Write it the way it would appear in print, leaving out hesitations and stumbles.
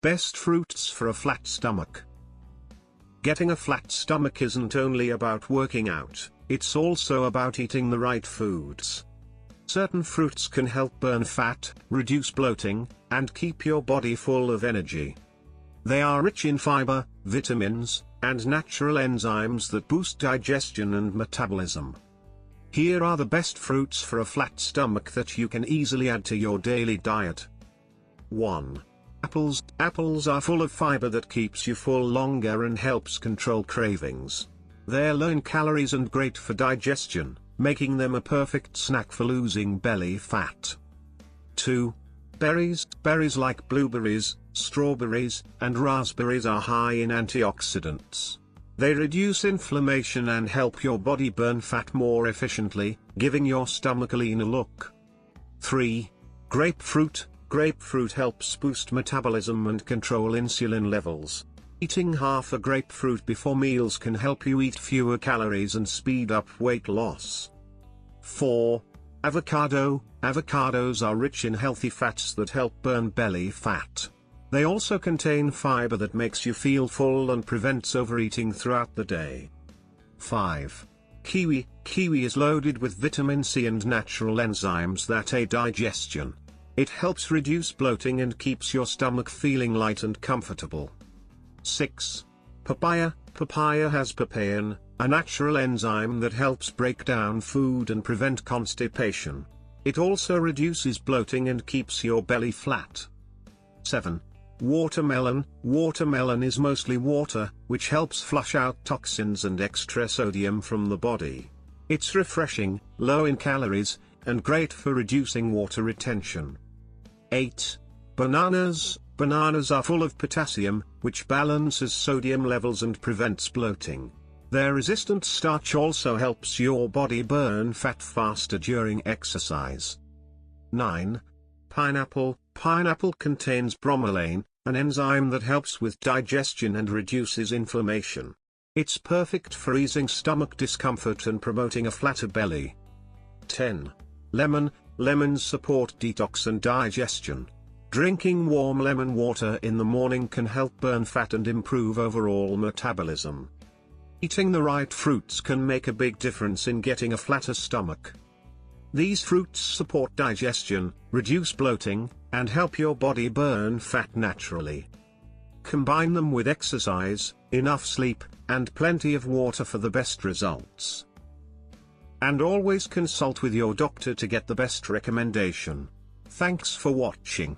Best fruits for a flat stomach. Getting a flat stomach isn't only about working out, it's also about eating the right foods. Certain fruits can help burn fat, reduce bloating, and keep your body full of energy. They are rich in fiber, vitamins, and natural enzymes that boost digestion and metabolism. Here are the best fruits for a flat stomach that you can easily add to your daily diet. 1. Apples. Apples are full of fiber that keeps you full longer and helps control cravings. They're low in calories and great for digestion, making them a perfect snack for losing belly fat. 2. Berries. Berries like blueberries, strawberries, and raspberries are high in antioxidants. They reduce inflammation and help your body burn fat more efficiently, giving your stomach a leaner look. 3. Grapefruit. Grapefruit helps boost metabolism and control insulin levels. Eating half a grapefruit before meals can help you eat fewer calories and speed up weight loss. 4. Avocado. Avocados are rich in healthy fats that help burn belly fat. They also contain fiber that makes you feel full and prevents overeating throughout the day. 5. Kiwi. Kiwi is loaded with vitamin C and natural enzymes that aid digestion. It helps reduce bloating and keeps your stomach feeling light and comfortable. 6. Papaya. Papaya has papain, a natural enzyme that helps break down food and prevent constipation. It also reduces bloating and keeps your belly flat. 7. Watermelon. Watermelon is mostly water, which helps flush out toxins and extra sodium from the body. It's refreshing, low in calories, and great for reducing water retention. 8. Bananas. Bananas are full of potassium, which balances sodium levels and prevents bloating. Their resistant starch also helps your body burn fat faster during exercise. 9. Pineapple. Pineapple contains bromelain, an enzyme that helps with digestion and reduces inflammation. It's perfect for easing stomach discomfort and promoting a flatter belly. 10. Lemon. Lemons support detox and digestion. Drinking warm lemon water in the morning can help burn fat and improve overall metabolism. Eating the right fruits can make a big difference in getting a flatter stomach. These fruits support digestion, reduce bloating, and help your body burn fat naturally. Combine them with exercise, enough sleep, and plenty of water for the best results. And always consult with your doctor to get the best recommendation. Thanks for watching.